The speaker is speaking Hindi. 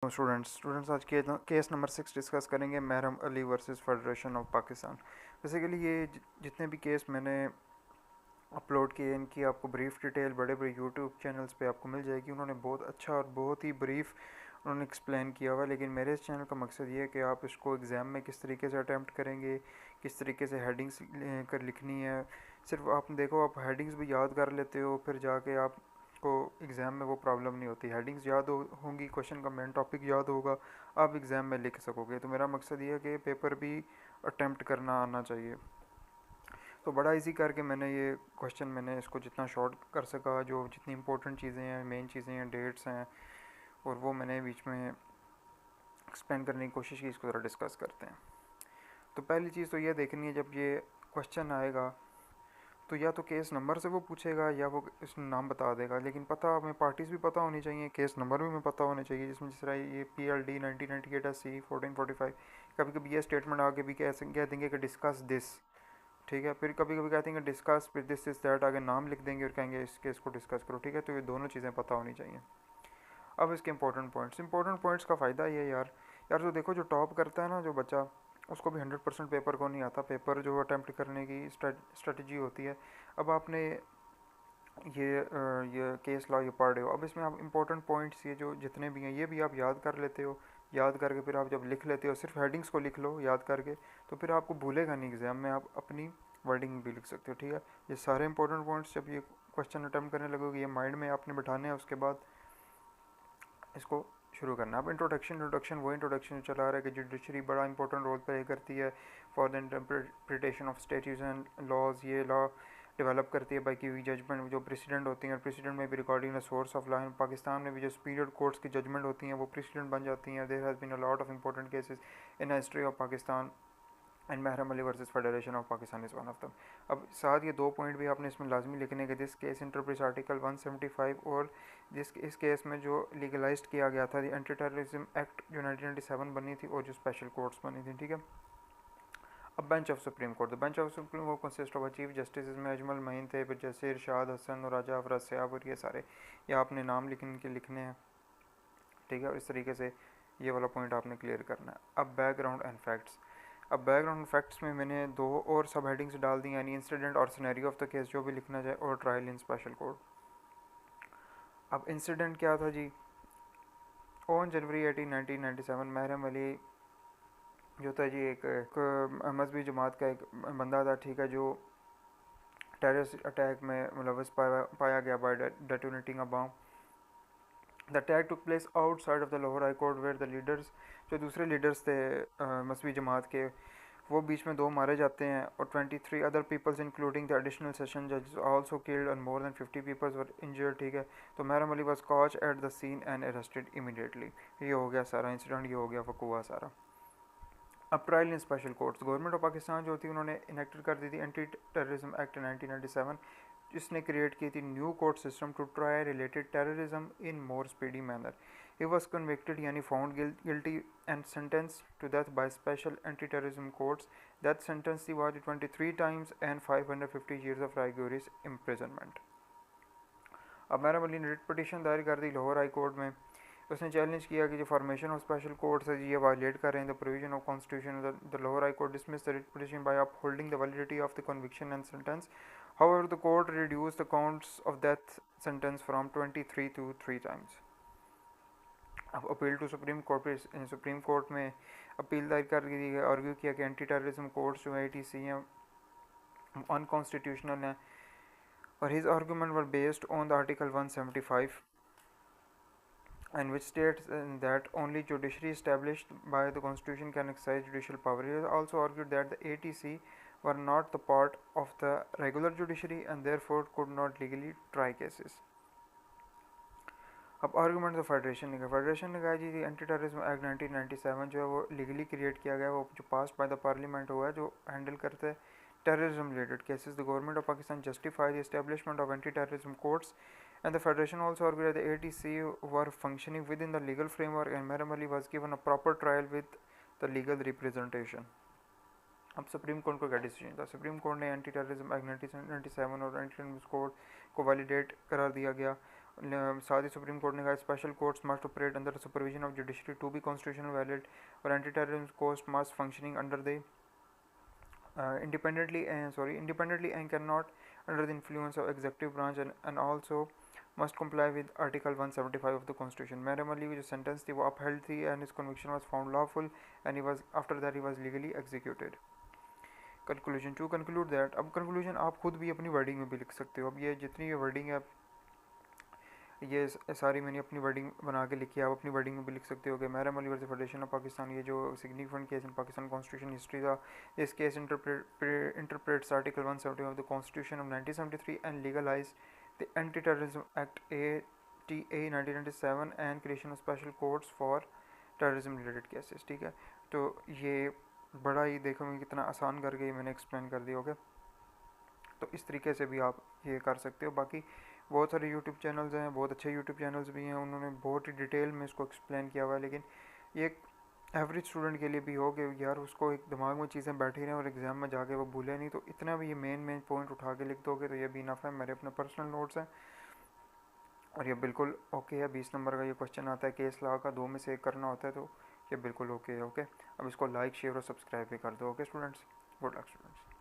स्टूडेंट्स आज केस नंबर 6 डिस्कस करेंगे, Mehram Ali versus federation of Pakistan. Basically ये जितने भी केस मैंने अपलोड किए इनकी आपको ब्रीफ डिटेल बड़े बड़े यूट्यूब चैनल्स पे आपको मिल जाएगी। उन्होंने बहुत अच्छा और बहुत ही ब्रीफ उन्होंने एक्सप्लेन किया हुआ, लेकिन मेरे इस चैनल का मकसद ये है कि आप इसको एग्ज़ाम में किस तरीके से अटैम्प्ट करेंगे, किस तरीके से हेडिंग्स कर लिखनी है। सिर्फ आप देखो, आप हेडिंग्स भी याद कर लेते हो, फिर जाके आप को एग्ज़ाम में वो प्रॉब्लम नहीं होती। हेडिंग्स याद होंगी, क्वेश्चन का मेन टॉपिक याद होगा, आप एग्ज़ाम में लिख सकोगे। तो मेरा मकसद ये है कि पेपर भी अटैम्प्ट करना आना चाहिए। तो बड़ा इजी करके मैंने इसको जितना शॉर्ट कर सका, जो जितनी इंपॉर्टेंट चीज़ें हैं, मेन चीज़ें हैं, डेट्स हैं, और वो मैंने बीच में एक्सप्लेन करने की कोशिश की। इसको ज़रा डिस्कस करते हैं। तो पहली चीज़ तो ये देखनी है, जब ये क्वेश्चन आएगा तो या तो केस नंबर से वो पूछेगा या वो इस नाम बता देगा, लेकिन पता हमें पार्टीज़ भी पता होनी चाहिए, केस नंबर भी हमें पता होने चाहिए। जिसमें जिस तरह ये PLD 1998 C 1445, कभी कभी ये स्टेटमेंट आगे भी कह देंगे कि डिस्कस दिस, ठीक है। फिर कभी कभी कहते हैं डिस्कस फिर दिस इज दैट, आगे नाम लिख देंगे और कहेंगे इस केस को डिस्कस करो, ठीक है। तो ये दोनों चीज़ें पता होनी चाहिए। अब इसके इंपॉर्टेंट पॉइंट्स का फ़ायदा ये यार जो देखो, जो टॉप करता है ना जो बच्चा, उसको भी 100% पेपर को नहीं आता। पेपर जो अटैम्प्ट करने की स्ट्रेटजी होती है। अब आपने ये केस लॉ ये पढ़ रहे हो, अब इसमें आप इंपॉर्टेंट पॉइंट्स ये जो जितने भी हैं ये भी आप याद कर लेते हो। याद करके फिर आप जब लिख लेते हो, सिर्फ हेडिंग्स को लिख लो याद करके, तो फिर आपको भूलेगा नहीं, एग्ज़ाम में आप अपनी वर्डिंग भी लिख सकते हो, ठीक है। ये सारे इंपॉर्टेंट पॉइंट्स जब ये क्वेश्चन अटैम्प्ट करने लगोगे, ये माइंड में आपने बैठाने हैं। उसके बाद इसको शुरू करना। अब इंट्रोडक्शन वो इंट्रोडक्शन जो चला रहा है कि जुडिशरी बड़ा इंपॉर्टेंट रोल प्ले करती है for the interpretation of statutes and laws. ये लॉ डेवलप करती है बाई की हुई जजमेंट जो प्रेसिडेंट होती हैं, और प्रेसिडेंट में भी recording the source of law. In Pakistan में भी जो सुपीरियर कोर्ट्स की जजमेंट होती हैं वो प्रेसिडेंट बन जाती हैं। There has been a lot of important cases in history of Pakistan and Mehram Ali versus federation of Pakistan is one of them. अब साथ ये दो पॉइंट भी आपने इसमें लाजमी लिखने के, दिस केस इंटरप्रेट्स आर्टिकल 175, और इस केस में जो लीगलाइज्ड किया गया था एंटी टेररिज्म एक्ट जो 1997 बनी थी, और जो स्पेशल कोर्ट्स बनी थी, ठीक है। अब bench of supreme court, the bench of supreme court consist of chief justice में अजमल महीन थे, फिर जैसे इरशाद हसन और राजा अफराज सयाब, और ये सारे ये आपने नाम लिखने हैं, ठीक है। और इस तरीके से ये वाला पॉइंट आपने क्लियर करना है। अब बैकग्राउंड एंड फैक्ट्स। अब बैकग्राउंड फैक्ट्स में मैंने दो और सब हेडिंग्स डाल दी, यानी इंसिडेंट और सिनेरियो ऑफ द केस जो भी लिखना चाहे, और ट्रायल इन स्पेशल कोर्ट। अब इंसिडेंट क्या था जी, ऑन जनवरी 18 1997 महरम अली जो था जी एक मजहबी जमात का एक बंदा था, ठीक है, जो टेररिस्ट अटैक में मुलव्वस पाया गया by detonating a bomb. The attack took place outside of the Lahore high court where the leaders, जो दूसरे लीडर्स थे मजहबी जमात के, वो बीच में दो मारे जाते हैं, और 23 other peoples including the additional session जज also killed and more than 50 peoples were injured, ठीक है। तो Mehram Ali was caught at the scene and arrested immediately. ये हो गया सारा इंसिडेंट, ये हो गया वकूआ सारा। अब trial in special courts, government of Pakistan जो थी उन्होंने इनेक्टेड कर दी थी एंटी टेररिज्म एक्ट 1997, जिसने क्रिएट की थी new court system to try related terrorism in more speedy manner. He was convicted यानी found guilty and sentence to death by special anti terrorism courts. Death sentence थी was 23 times and 550 years of rigorous imprisonment. अब महरम अली ने रिट पटिशन दायर कर दी लाहौर हाई कोर्ट में। उसने चैलेंज किया कि जो फॉर्मेशन ऑफ स्पेशल कोर्ट्स है ये वायलेट कर रहे हैं the provision of constitution. The Lahore high court dismiss the writ petition by upholding the validity of the conviction and sentence. However the court reduced the counts of death sentence from 23 to 3 times. अब अपील टू सुप्रीम कोर्ट में अपील दायर कर दी है, आर्ग्यू किया कि एंटी टेररिज्म कोर्ट्स जो ATC हैं अनकॉन्स्टिट्यूशनल हैं, और his argument were based on the article 175 and which states that only judiciary established by the constitution can exercise judicial power. He also argued that the ATC were not the part of the regular judiciary and therefore could not legally try cases. अब आर्गूमेंट ऑफ फेडरेशन ने कहा जी एंटी टेररिज्म एक्ट 1997 जो है वो लीगली क्रिएट किया गया, वो जो पास बाय द पार्लियामेंट हुआ है, जो हैंडल करते हैं terrorism related cases. The government of Pakistan justified the establishment of anti-terrorism courts, and the federation also argued that the ATC were functioning within the legal framework, and Mahram Ali was given a proper trial with the legal representation. अब सुप्रीम कोर्ट को क्या डिसीजन था, सुप्रीम कोर्ट ने एंटी टेररिज्म एक्ट 1997 और एंटी टेररिज्म कोड को वैलिडेट करार दिया गया, साथ ही सुप्रीम कोर्ट ने कहा special courts must operate under supervision of judiciary to be constitutional valid और anti terrorism court must functioning under the independently and cannot under the influence of executive branch and also must comply with article 175 of the constitution. Mairam Ali की जो सेंटेंस थी वो अपहेल्ड थी and his conviction was found lawful and he was after that he was legally executed. Conclusion to conclude that, अब कंक्लूजन आप खुद भी अपनी वर्डिंग में भी लिख सकते हो. अब ये जितनी ये वर्डिंग है ये सारी मैंने अपनी वर्डिंग बना के लिखी है, आप अपनी वर्डिंग में भी लिख सकते हो कि Mehram Ali versus federation of Pakistan ये जो significant case in Pakistan constitution history था. This case interprets article 170 of the constitution of 1973 and legalize the anti terrorism act ATA 1997 and creation of special courts for terrorism related cases. ठीक है, तो ये बड़ा ही देखो मैं कितना आसान करके मैंने एक्सप्लेन कर दिया. ओके, तो इस तरीके से भी आप ये कर सकते हो. बाकी बहुत सारे यूट्यूब चैनल्स हैं, बहुत अच्छे यूट्यूब चैनल्स भी हैं, उन्होंने बहुत ही डिटेल में इसको एक्सप्लेन किया हुआ है. लेकिन ये एक एवरेज स्टूडेंट के लिए भी हो कि यार उसको एक दिमाग में चीज़ें बैठी रहें और एग्ज़ाम में जाके वो भूले नहीं, तो इतना भी ये मेन पॉइंट उठा के लिख दोगे तो ये भी इनफ है. मेरे अपने पर्सनल नोट्स हैं और ये बिल्कुल ओके है. 20 नंबर का ये क्वेश्चन आता है केस लॉ का, 2 में से 1 करना होता है, तो ये बिल्कुल ओके है. ओके, अब इसको लाइक शेयर और सब्सक्राइब भी कर दो. Okay students, good luck students.